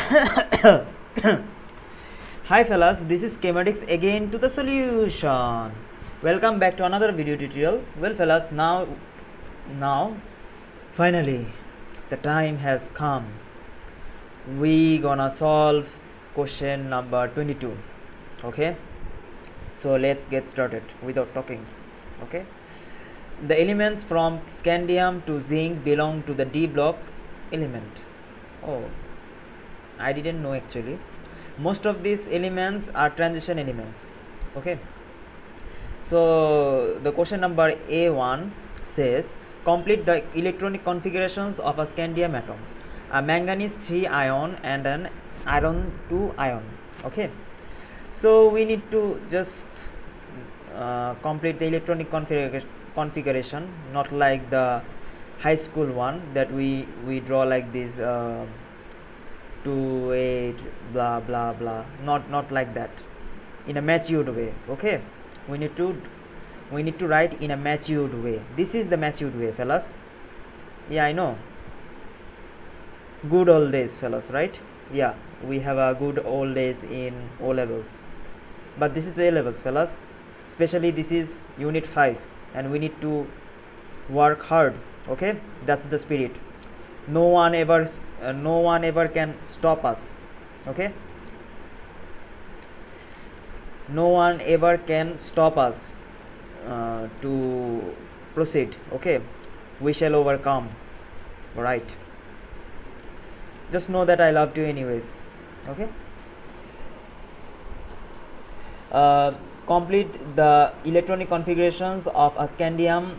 Hi fellas, this is Chemaddicts again to the solution. Welcome back to another video tutorial. Well fellas, now finally the time has come. We gonna solve question number 22. Okay, so let's get started without talking. Okay, the elements from scandium to zinc belong to the D block element. Oh, I didn't know actually. Most of these elements are transition elements. Okay, so the question number A1 says complete the electronic configurations of a scandium atom, a manganese 3 ion and an iron 2 ion. Okay, so we need to just complete the electronic configuration, not like the high school one that we draw like this 2 8 blah blah blah, not like that, in a matured way. Okay, we need to write in a matured way. This is the matured way, fellas. Yeah, I know, good old days, fellas, right? Yeah, we have a good old days in O levels, but this is A levels, fellas. Especially this is unit 5 and we need to work hard. Okay, that's the spirit. No one ever can stop us. Okay, no one ever can stop us to proceed. Okay, we shall overcome. Right, just know that I loved you anyways. Okay, complete the electronic configurations of a scandium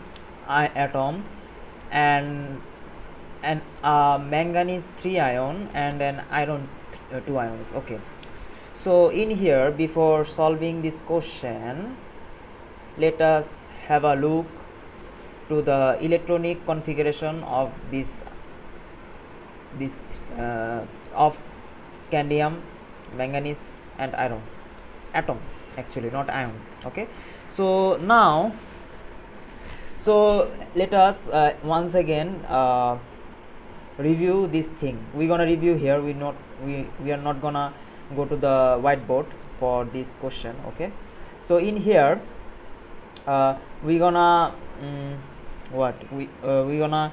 atom and manganese 3 ion and an iron 2 ions. Okay, so in here, before solving this question, let us have a look to the electronic configuration of this of scandium, manganese and iron atom, actually not ion. Okay, so now, let us once again review this thing. We're gonna review here. We are not gonna go to the whiteboard for this question. Okay, so in here we gonna we gonna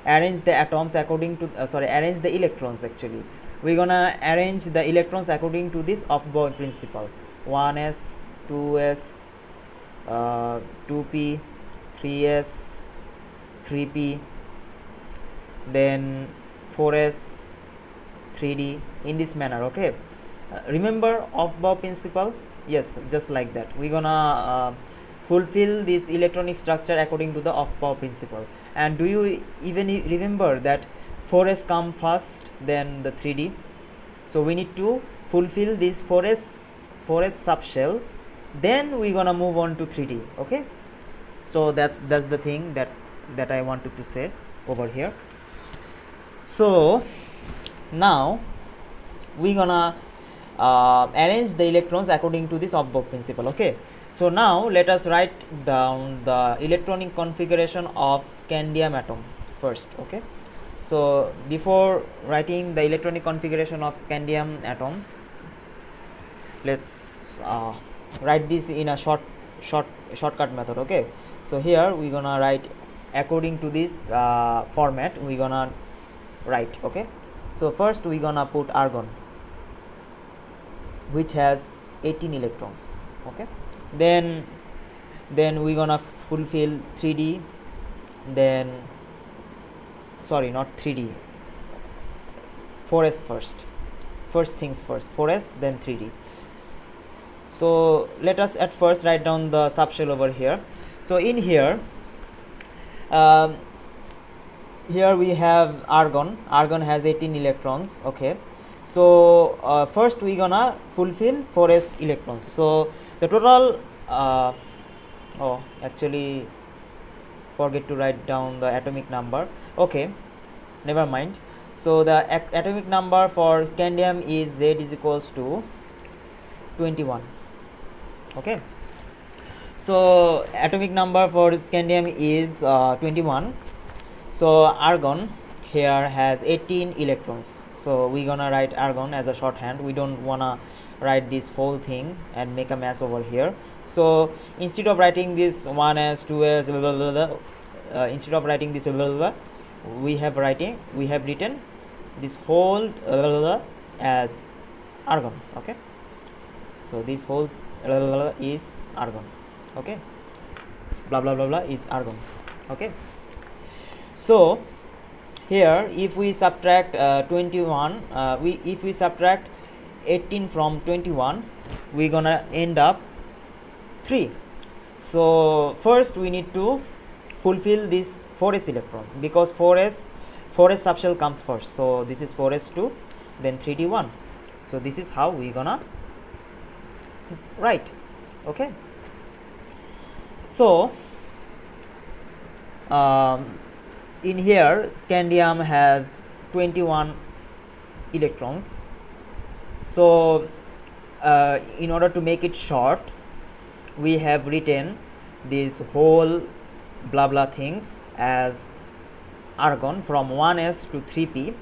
arrange the atoms according to arrange the electrons. Actually, we're gonna arrange the electrons according to this Aufbau principle: 1s, 2s, 2p, 3s, 3p, then 4s, 3d, in this manner. Okay, remember Aufbau principle? Yes, just like that we're gonna fulfill this electronic structure according to the Aufbau principle. And do you even remember that 4s come first, then the 3d? So we need to fulfill this 4s subshell, then we're gonna move on to 3d. Okay, so that's the thing that I wanted to say over here. So now we're gonna arrange the electrons according to this Aufbau principle. Okay, so now let us write down the electronic configuration of scandium atom first. Okay, so before writing the electronic configuration of scandium atom, let's write this in a shortcut method. Okay, so here we're gonna write according to this format. We're gonna write. Okay, so first we're gonna put argon, which has 18 electrons. Okay, then we're gonna fulfill 3d, then not 3d, 4s first things first, 4s then 3d. So let us at first write down the subshell over here. So in here here we have argon has 18 electrons. Okay, so first we gonna fulfill 4s electrons. So the total actually forget to write down the atomic number. Okay, never mind. So the atomic number for scandium is Z is equals to 21. Okay, so atomic number for scandium is 21. So argon here has 18 electrons, so we're gonna write argon as a shorthand. We don't wanna write this whole thing and make a mess over here. So instead of writing this 1s 2s blah, blah, blah, instead of writing this blah, blah, blah, we have written this whole as argon. Okay, so this whole is argon. Okay, blah blah blah blah is argon. Okay, so here if we subtract 21, if we subtract 18 from 21, we're gonna end up 3. So first we need to fulfill this 4s electron, because 4s subshell comes first. So this is 4s2, then 3d1. So this is how we gonna write. Okay, so in here scandium has 21 electrons. So in order to make it short, we have written this whole blah blah things as argon. From 1s to 3p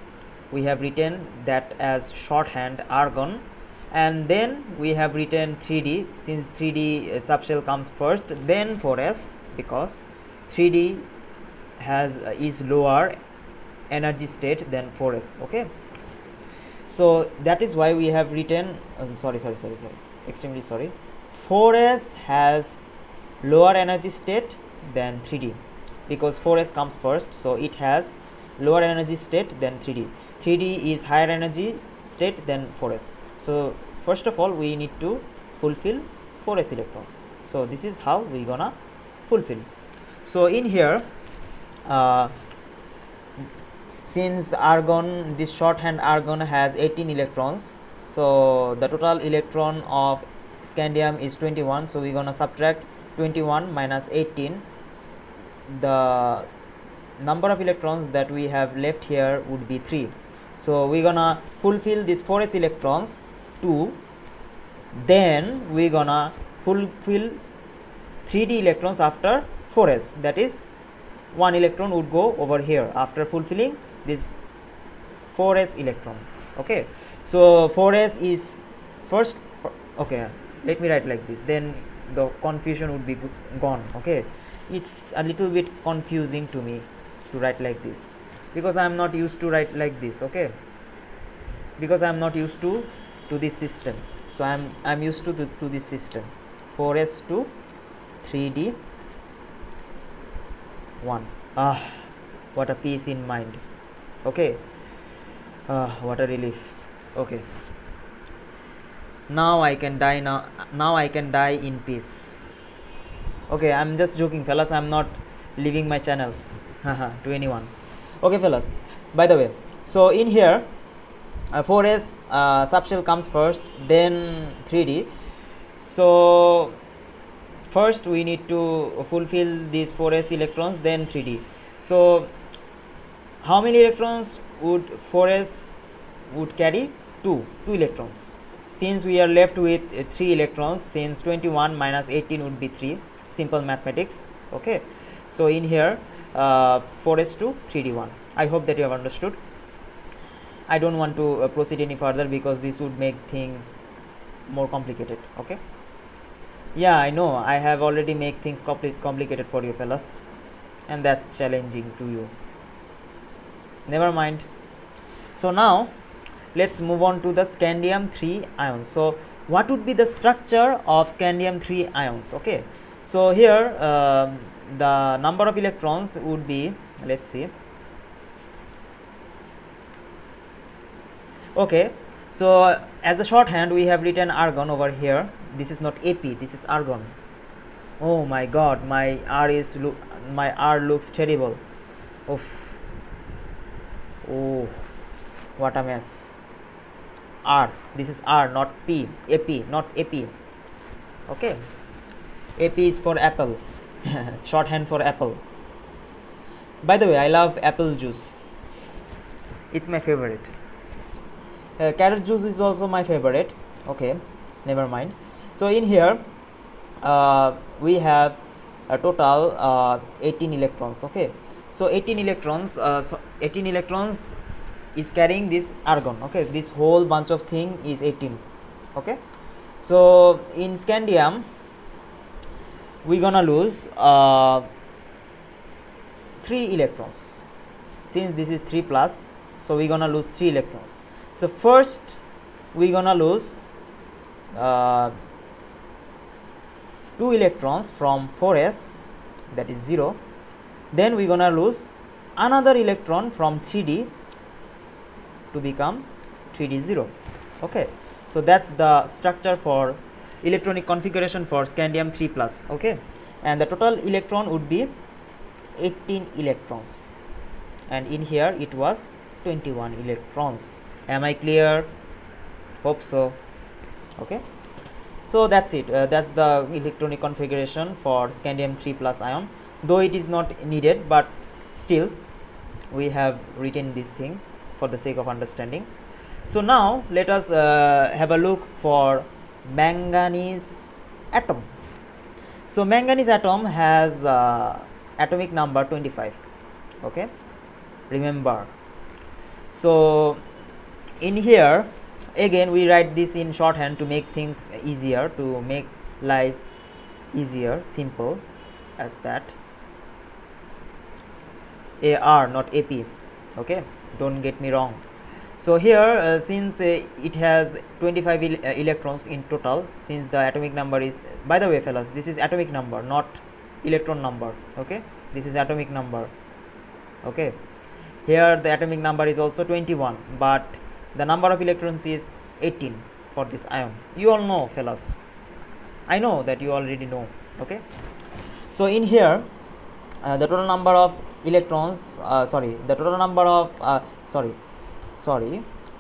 we have written that as shorthand argon, and then we have written 3d, since 3d subshell comes first, then 4s, because 3d is lower energy state than 4s. Okay, so that is why we have written sorry, extremely sorry, 4s has lower energy state than 3d, because 4s comes first, so it has lower energy state than 3d. 3d is higher energy state than 4s. So first of all we need to fulfill 4s electrons. So this is how we gonna fulfill. So in here since argon, this shorthand argon has 18 electrons, so the total electron of scandium is 21. So we're gonna subtract 21 minus 18. The number of electrons that we have left here would be 3. So we're gonna fulfill this 4s electrons 2, then we're gonna fulfill 3d electrons after 4s, that is 1 electron would go over here after fulfilling this 4s electron. Okay, so 4s is first. Okay, let me write like this, then the confusion would be gone. Okay, it's a little bit confusing to me to write like this, because I am not used to write like this. Okay, because I am not used to this system. So I'm used to this system, 4s to 3d 1. What a peace in mind. Okay, what a relief. Okay, now I can die. Now I can die in peace. Okay, I'm just joking, fellas. I'm not leaving my channel to anyone. Okay, fellas, by the way, so in here 4s subshell comes first, then 3d. So first we need to fulfill these 4s electrons, then 3d. So how many electrons would 4s would carry? 2 electrons, since we are left with 3 electrons, since 21 minus 18 would be 3. Simple mathematics. Okay, so in here 4s to 3d1. I hope that you have understood. I don't want to proceed any further, because this would make things more complicated. Okay, yeah, I know I have already made things complicated for you fellas, and that's challenging to you. Never mind. So now let's move on to the scandium 3 ions. So what would be the structure of scandium 3 ions? Okay, so here the number of electrons would be, let's see. Okay, so as a shorthand we have written argon over here. This is not ap, this is argon. Oh my god, my R looks terrible. Oof. Oh, what a mess. R, this is R, not P. AP, not AP. Okay, AP is for apple. Shorthand for apple. By the way, I love apple juice. It's my favorite. Carrot juice is also my favorite. Okay, never mind. So in here we have a total 18 electrons. Okay, So 18 electrons, 18 electrons is carrying this argon. Okay, this whole bunch of thing is 18. Okay, so in scandium we gonna lose 3 electrons. Since this is 3 plus, so we gonna lose 3 electrons. So first we gonna lose 2 electrons from 4s, that is 0. Then we gonna lose another electron from 3d to become 3d 0. Okay, so that's the structure for electronic configuration for scandium 3 plus. Okay, and the total electron would be 18 electrons, and in here it was 21 electrons. Am I clear? Hope so. Okay, so that's it. That's the electronic configuration for scandium 3 plus ion, though it is not needed, but still we have written this thing for the sake of understanding. So now let us have a look for manganese atom. So manganese atom has atomic number 25. Okay, remember. So in here again we write this in shorthand to make things easier, to make life easier, simple as that. AR, not AP. Okay, don't get me wrong. So here since it has 25 electrons in total, since the atomic number is, by the way fellas, this is atomic number, not electron number. Okay, this is atomic number. Okay, here the atomic number is also 21, but the number of electrons is 18 for this ion. You all know fellas, I know that you already know. Okay, so in here the total number of electrons, the total number of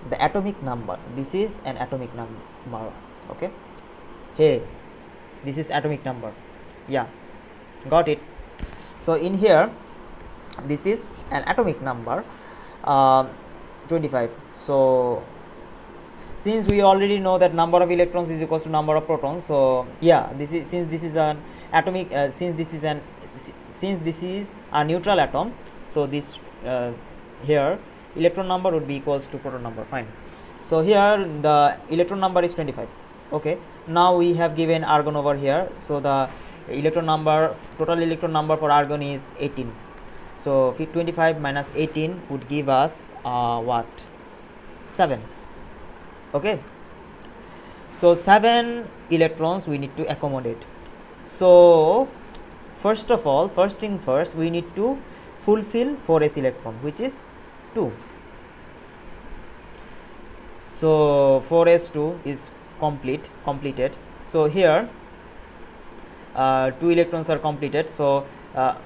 the atomic number, this is an atomic number. Okay, hey, this is atomic number. Yeah, got it. So in here this is an atomic number 25. So since we already know that number of electrons is equals to number of protons, so yeah, this is, since this is an atomic since this is a neutral atom, so this here electron number would be equals to proton number. Fine. So here the electron number is 25. Okay, now we have given argon over here, so the electron number, total electron number for argon is 18. So 25 minus 18 would give us what, 7. Okay, so 7 electrons we need to accommodate. So first of all, first thing first, we need to fulfill 4s electron, which is 2. So 4s2 is completed. So here 2 electrons are completed, so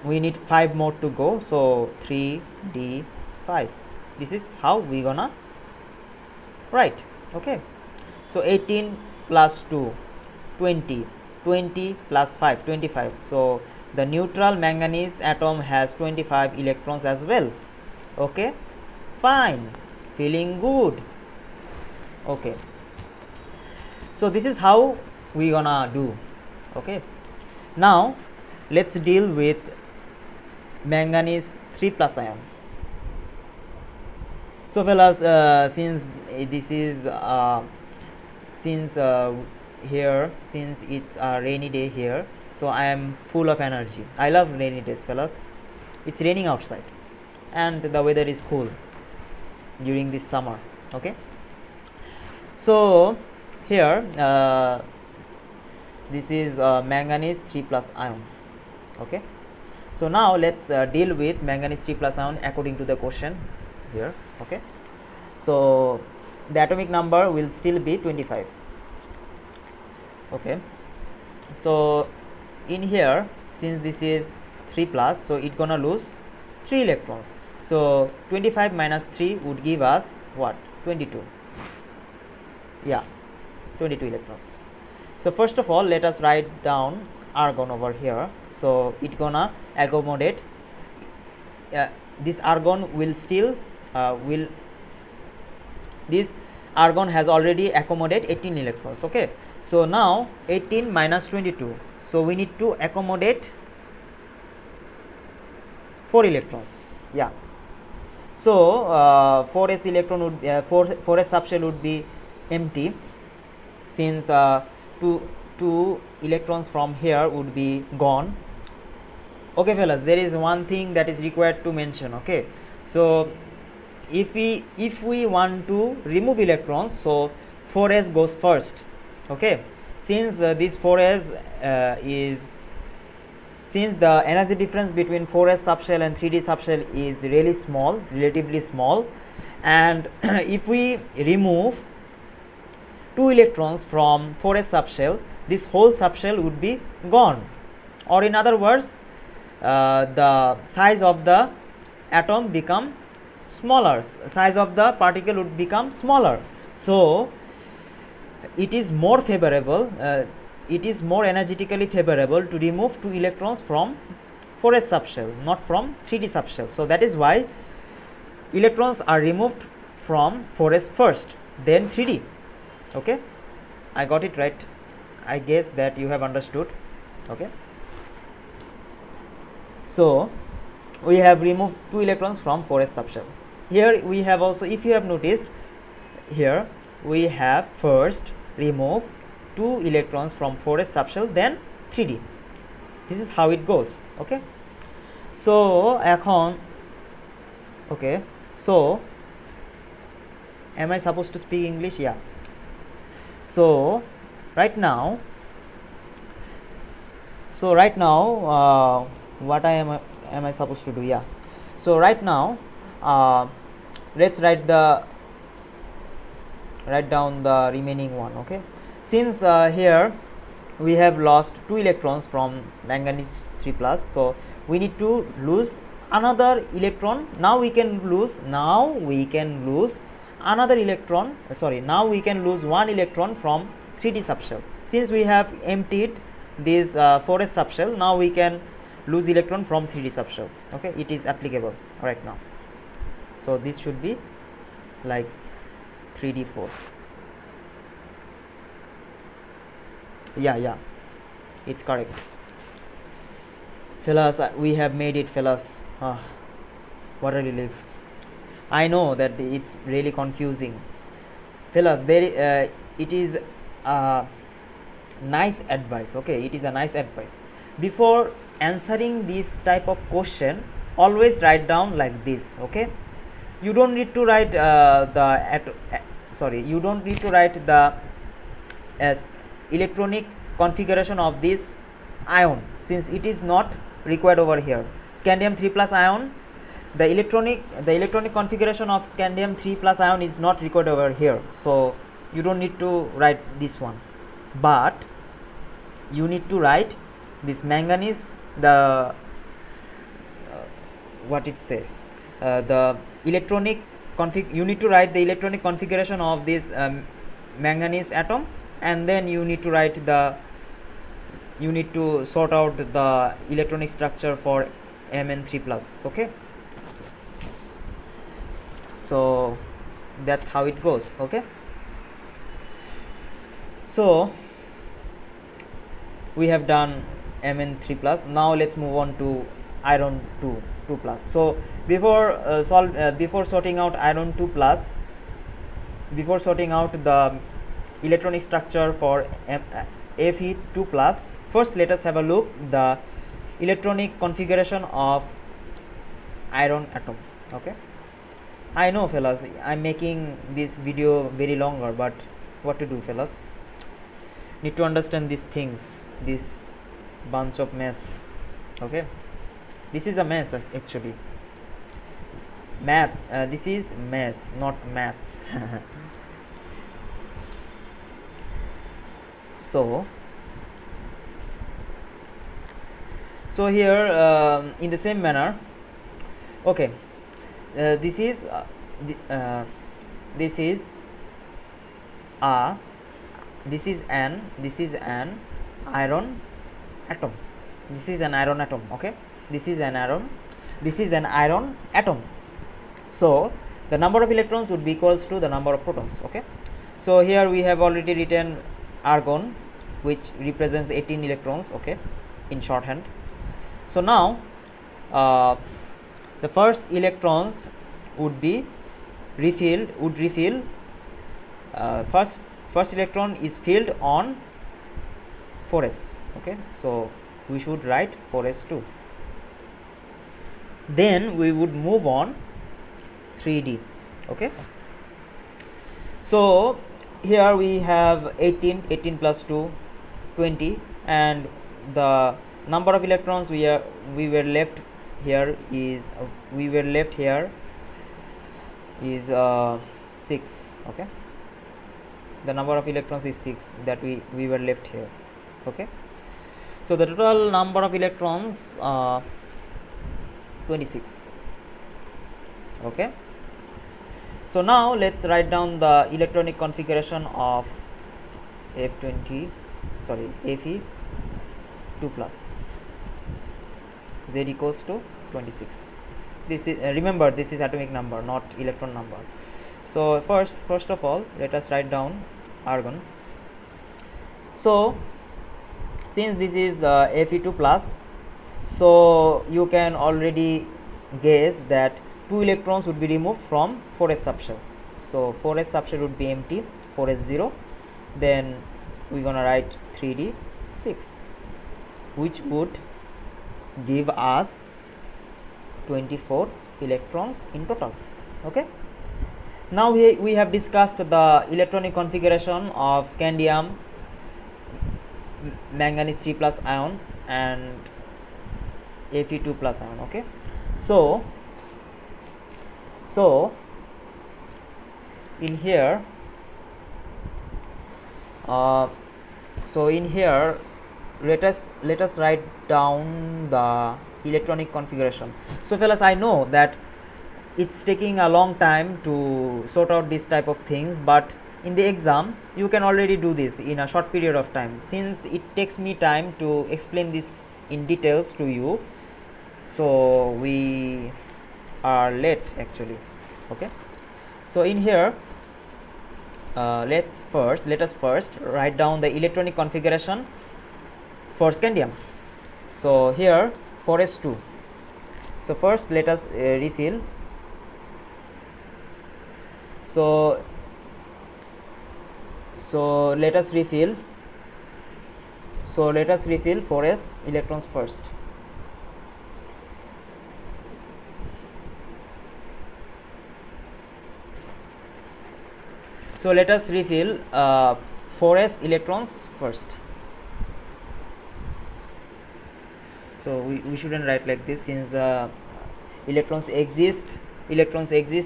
we need 5 more to go, so 3d5. This is how we gonna write. Okay, so 18 plus 2, 20 plus 5, 25. So the neutral manganese atom has 25 electrons as well. Okay, fine, feeling good. Okay, so this is how we gonna do. Okay, now let's deal with manganese 3 plus ion. So fellas, since this is here, since it's a rainy day here, so I am full of energy. I love rainy days fellas. It's raining outside and the weather is cool during this summer. Okay, so here this is manganese 3 plus ion. Okay, so now let's deal with manganese 3 plus ion according to the question here. Okay, so the atomic number will still be 25. Okay, so in here, since this is 3 plus, so it gonna lose 3 electrons. So 25 minus 3 would give us what, 22. Yeah, 22 electrons. So first of all, let us write down argon over here. So it gonna accommodate this argon will still this argon has already accommodated 18 electrons. Okay, so now 18 minus 22, so we need to accommodate 4 electrons. Yeah. So 4s electron would 4s subshell would be empty, since two electrons from here would be gone. Okay fellas, there is one thing that is required to mention. Okay, so if we want to remove electrons, so 4s goes first. Okay, since this 4s is, since the energy difference between 4s subshell and 3d subshell is really small, relatively small, and if we remove 2 electrons from 4s subshell, this whole subshell would be gone, or in other words, the size of the atom become smaller, size of the particle would become smaller. So it is more favorable, it is more energetically favorable to remove 2 electrons from 4s subshell, not from 3d subshell. So that is why electrons are removed from 4s first, then 3d. Okay, I got it right. I guess that you have understood. Okay, so we have removed 2 electrons from 4s subshell. Here we have also, if you have noticed, here we have first remove 2 electrons from 4s subshell, then 3d. This is how it goes. Okay, so এখন, okay, so am I supposed to speak English? Yeah. So right now, what am I supposed to do? Yeah, so right now let's write down the remaining one. Okay, since here we have lost 2 electrons from manganese 3 plus, so we need to lose another electron. Now we can lose another electron, now we can lose 1 electron from 3d subshell. Since we have emptied this 4s subshell, now we can lose electron from 3d subshell. Okay, it is applicable right now. So this should be like 3d4. Yeah, it's correct, fellas. We have made it, fellas. What a relief. I know that it's really confusing, fellas. There it is a nice advice. Okay, it is a nice advice. Before answering this type of question, always write down like this. Okay, you don't need to write you don't need to write the electronic configuration of this ion, since it is not required over here. Scandium 3 plus ion, the electronic configuration of scandium 3 plus ion is not required over here, so you don't need to write this one, but you need to write this manganese, the what it says, the electronic you need to write the electronic configuration of this manganese atom, and then you need to write you need to sort out the electronic structure for Mn3 plus. Okay, so that's how it goes. Okay, so we have done Mn3 plus. Now let's move on to iron 2 plus. So before sorting out iron 2 plus, before sorting out the electronic structure for Fe2 plus, first let us have a look the electronic configuration of iron atom. Okay, I know, fellas, I'm making this video very longer, but what to do, fellas, need to understand these things, this bunch of mess. Okay, this is a mess actually. This is mess, not maths. so here in the same manner, okay, this is an iron atom. This is an iron atom. Okay, this is an iron atom. So the number of electrons would be equals to the number of protons. Okay, so here we have already written argon, which represents 18 electrons. Okay, in shorthand. So now the first electrons would be refill first electron is filled on 4s. Okay, so we should write 4s2. Then we would move on 3d. Okay, so here we have 18 plus 2 20, and the number of electrons we were left here is 6. Okay, the number of electrons is 6 that we were left here. Okay, so the total number of electrons 26. Okay, so now let's write down the electronic configuration of Fe2 plus. Z equals to 26. This is remember, this is atomic number, not electron number. So first of all, let us write down argon. So since this is Fe2 plus, so you can already guess that 2 electrons would be removed from 4s subshell. So 4s subshell would be empty, 4s0. Then we're gonna write 3d 6, which would give us 24 electrons in total. Okay, now we have discussed the electronic configuration of scandium, manganese 3 plus ion, and Fe2 plus ion. Okay, so in here let us write down the electronic configuration. So fellas, I know that it's taking a long time to sort out this type of things, but in the exam you can already do this in a short period of time. Since it takes me time to explain this in details to you, so we are late actually. Okay, so in here let us first write down the electronic configuration for scandium. So here 4s2. So first let us refill. So let us refill 4s electrons first. So let us refill 4s electrons first. So we shouldn't write like this, since the electrons exist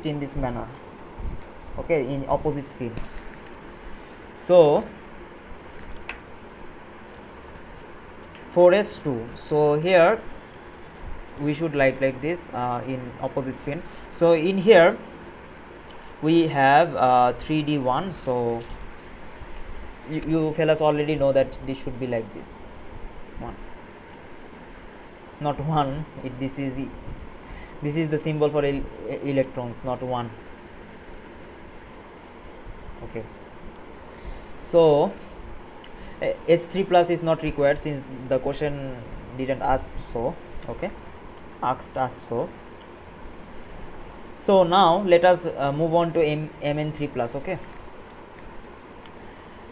in this manner. Okay, in opposite spin. So 4s2. So here we should write like this in opposite spin. So in here we have 3d1. So you fellas already know that this should be like this, 1, not 1. This is the symbol for electrons, not 1. Okay, so S3 plus is not required, since the question didn't ask so. Okay, asked us so. So now let us move on to Mn3 plus. Okay,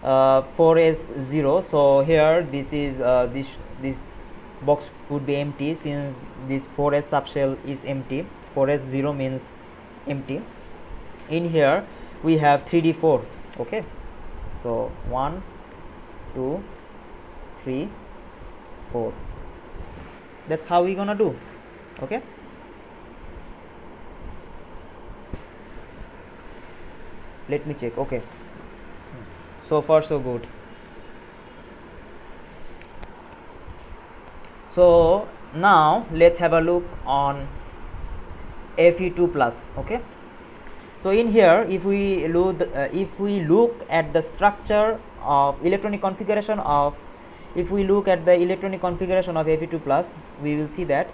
4s0. So here this is this box would be empty, since this 4s subshell is empty. 4s0 means empty. In here we have 3d4. Okay, so 1 2 3 4. That's how we're gonna do. Okay, let me check. Okay, so far so good. So now let's have a look on Fe2 plus. Okay, so in here if we look at the structure of electronic configuration of Fe2 plus, we will see that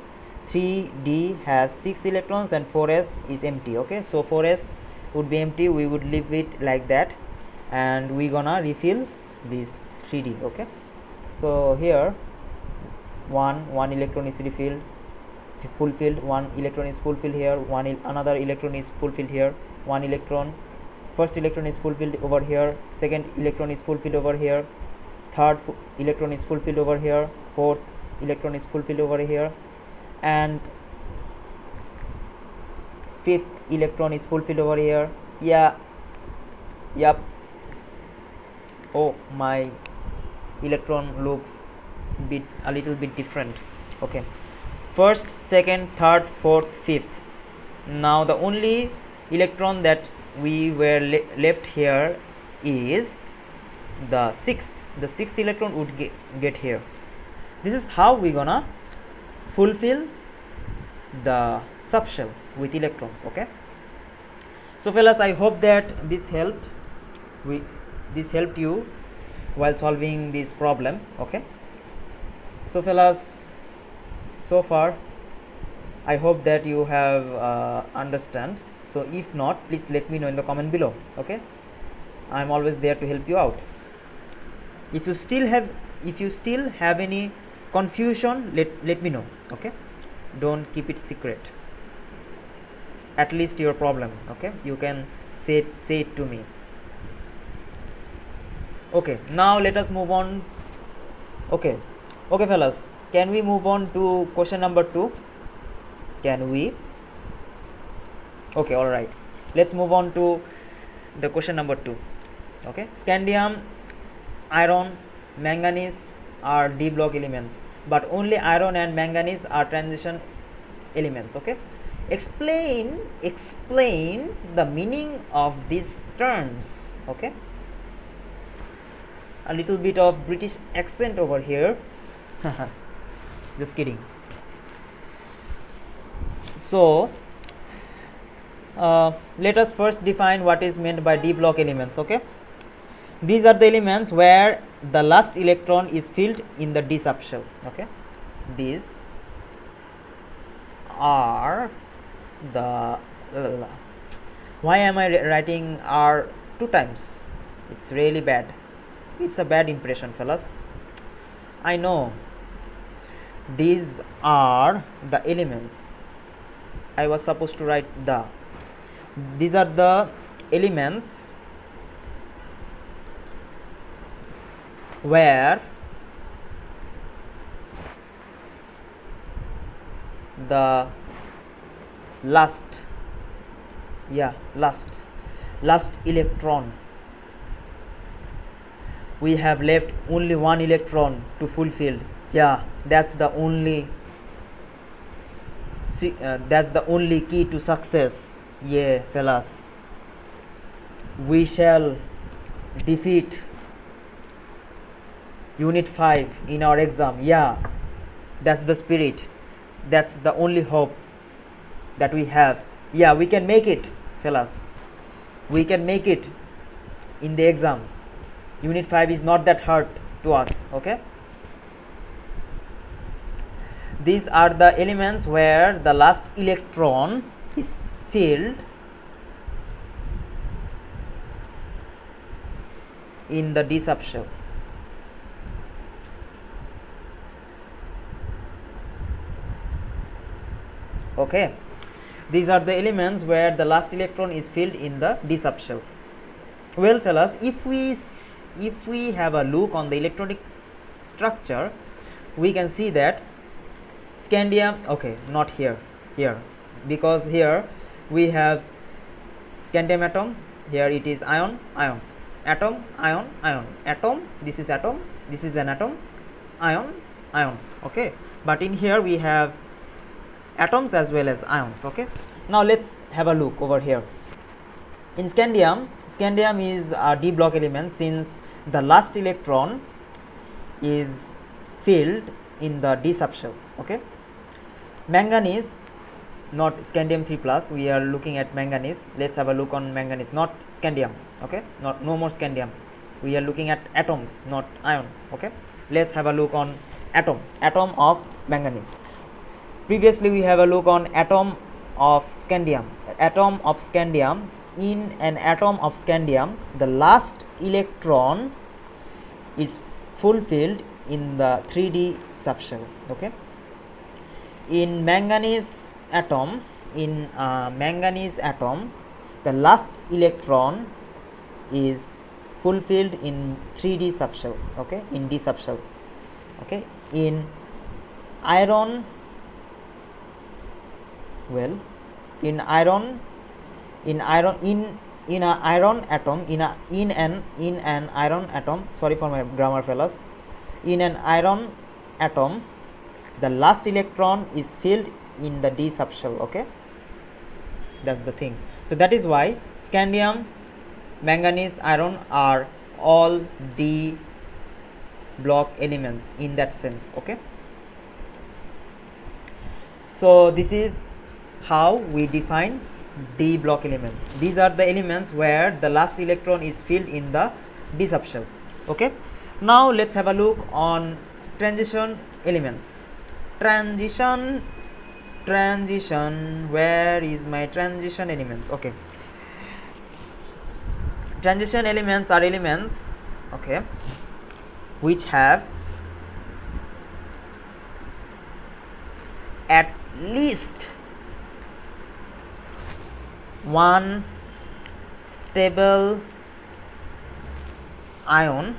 3d has 6 electrons and 4s is empty. Okay, so 4s would be empty, we would leave it like that, and we gonna refill this 3d. Okay, so here 1 electron is refilled, fulfilled, one electron is fulfilled here, another electron is fulfilled here, one electron, first electron is fulfilled over here, second electron is fulfilled over here, third electron is fulfilled over here, fourth electron is fulfilled over here, and fifth electron is fulfilled over here. Yep. Oh, my electron looks a little bit different. Okay, first, second, third, fourth, fifth. Now the only electron that we were left here is the sixth electron would get here. This is how we gonna fulfill the subshell with electrons. Okay, so fellas, I hope that this helped you while solving this problem. Okay, so fellas, so far I hope that you have understand. So if not, please let me know in the comment below. Okay, I am always there to help you out. If you still have any confusion, let me know. Okay, don't keep it secret, at least your problem. Okay, you can say it to me. Okay, now let us move on. Okay fellas, can we move on to question number 2? Can we? Okay, all right, let's move on to the question number 2. Okay, scandium, iron, manganese are d block elements, but only iron and manganese are transition elements. Okay, explain the meaning of these terms. Okay, a little bit of British accent over here. Just kidding. So let us first define what is meant by d block elements. Okay, these are the elements where the last electron is filled in the d subshell. Okay, these are the why am I writing R 2 times? It's really bad. It's a bad impression, fellas. I know. These are the elements. I was supposed to write the. These are the elements where the last electron, we have left only one electron to fulfill. That's the only key to success. Fellas, we shall defeat unit 5 in our exam. That's the spirit, that's the only hope that we have. We can make it, fellas. We can make it in the exam. Unit 5 is not that hard to us. Okay, these are the elements where the last electron is filled in the d subshell. Okay, these are the elements where the last electron is filled in the d subshell. Well, fellas, if we have a look on the electronic structure, we can see that scandium, okay, not here, because here we have scandium atom, here it is ion, atom, ion, atom, this is atom, this is an atom, ion. Okay, but in here we have atoms as well as ions. Okay, now let's have a look over here. In scandium is a d block element since the last electron is filled in the d subshell. Okay, manganese, not scandium 3+, we are looking at manganese. Let's have a look on manganese, not scandium. Okay, no more scandium, we are looking at atoms, not ion. Okay, let's have a look on atom of manganese. Previously we have a look on atom of scandium. In an atom of scandium, the last electron is fulfilled in the 3d subshell. Okay, in manganese atom, the last electron is fulfilled in 3D subshell, okay, in D subshell. Okay, in iron, well, in an iron atom, sorry for my grammar fellas, in an iron atom the last electron is filled in the D subshell. Okay, that's the thing. So that is why scandium, manganese, iron are all D block elements in that sense. Okay, so this is how we define D block elements. These are the elements where the last electron is filled in the D subshell. Okay, now let's have a look on transition elements. Transition, where is my transition elements? Okay, transition elements are elements, okay, which have at least one stable ion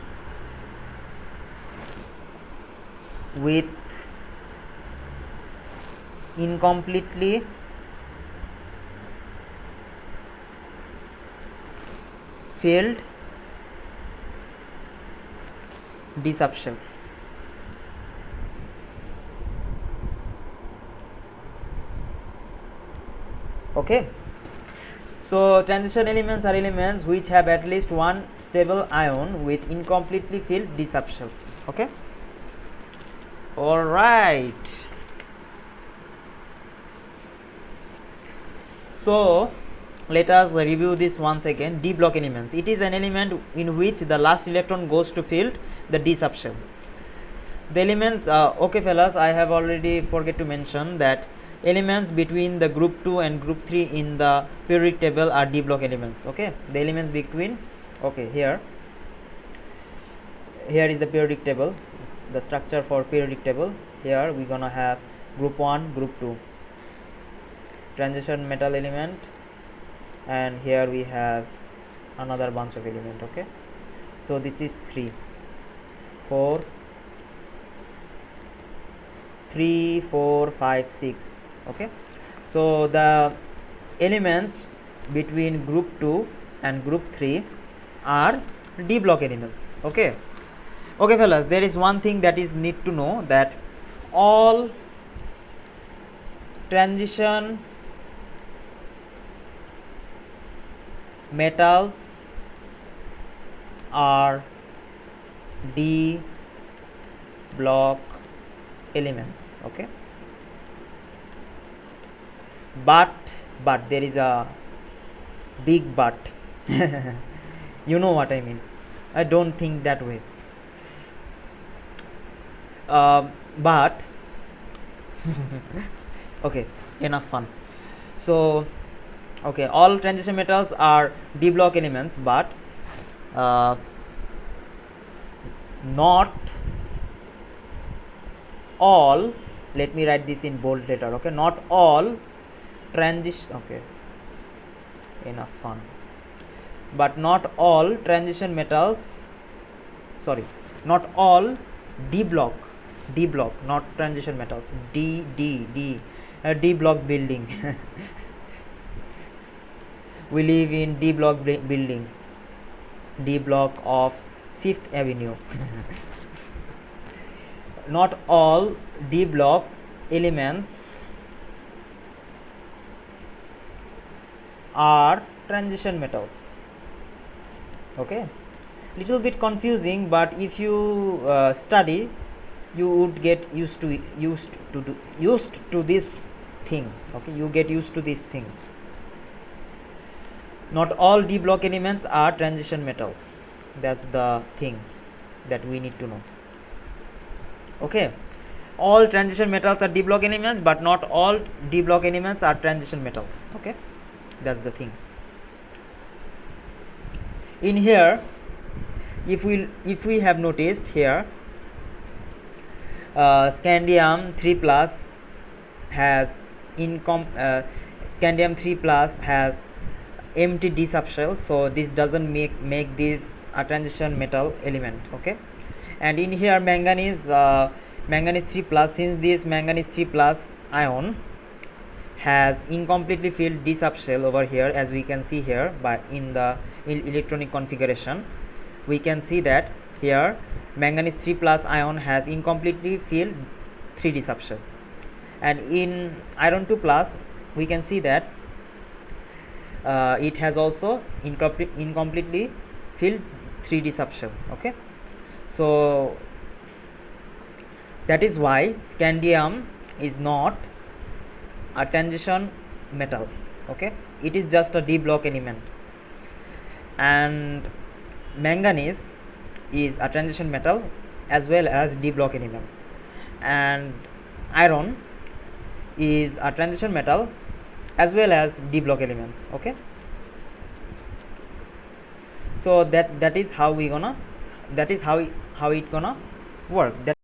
with incompletely filled D subshell. Okay, so transition elements are elements which have at least one stable ion with incompletely filled D subshell. Okay, all right. So let us review this once again. D block elements, it is an element in which the last electron goes to fill the D subshell. The elements, okay fellas, I have already forget to mention that elements between the group 2 and group 3 in the periodic table are D block elements. Okay, the elements between, okay, here is the periodic table, the structure for periodic table. Here we gonna have group 1, group 2, transition metal element, and here we have another bunch of element. Okay, so this is 3 4 5 6. Okay, so the elements between group 2 and group 3 are D block elements. Okay, okay fellas, there is one thing that is need to know, that all transition metals are D block elements. Okay, but there is a big but. You know what I mean. I don't think that way, but okay, enough fun. So okay, all transition metals are D block elements, but not all, let me write this in bold letter. Okay, not all transition, okay, enough fun, but not all transition metals, sorry, not all D block, not transition metals, D block building. We live in D block building, D block of 5th Avenue. Not all D block elements are transition metals. Okay, little bit confusing, but if you study, you would get used to this thing. Okay, you get used to these things. Not all D block elements are transition metals. That's the thing that we need to know. Okay, all transition metals are D block elements, but not all D block elements are transition metal. Okay, that's the thing. In here, if we have noticed here, scandium 3+ has scandium 3 plus has empty d subshell, so this doesn't make this a transition metal element. Okay, and in here manganese 3 plus, since this manganese 3 plus ion has incompletely filled d subshell over here, as we can see here, but in the electronic configuration we can see that here manganese 3 plus ion has incompletely filled 3d subshell, and in iron 2 plus we can see that it has also incompletely filled 3d subshell. Okay, so that is why scandium is not a transition metal. Okay, it is just a d block element, and manganese is a transition metal as well as d block elements, and iron is a transition metal as well as d block elements. Okay, so that is how it gonna work. That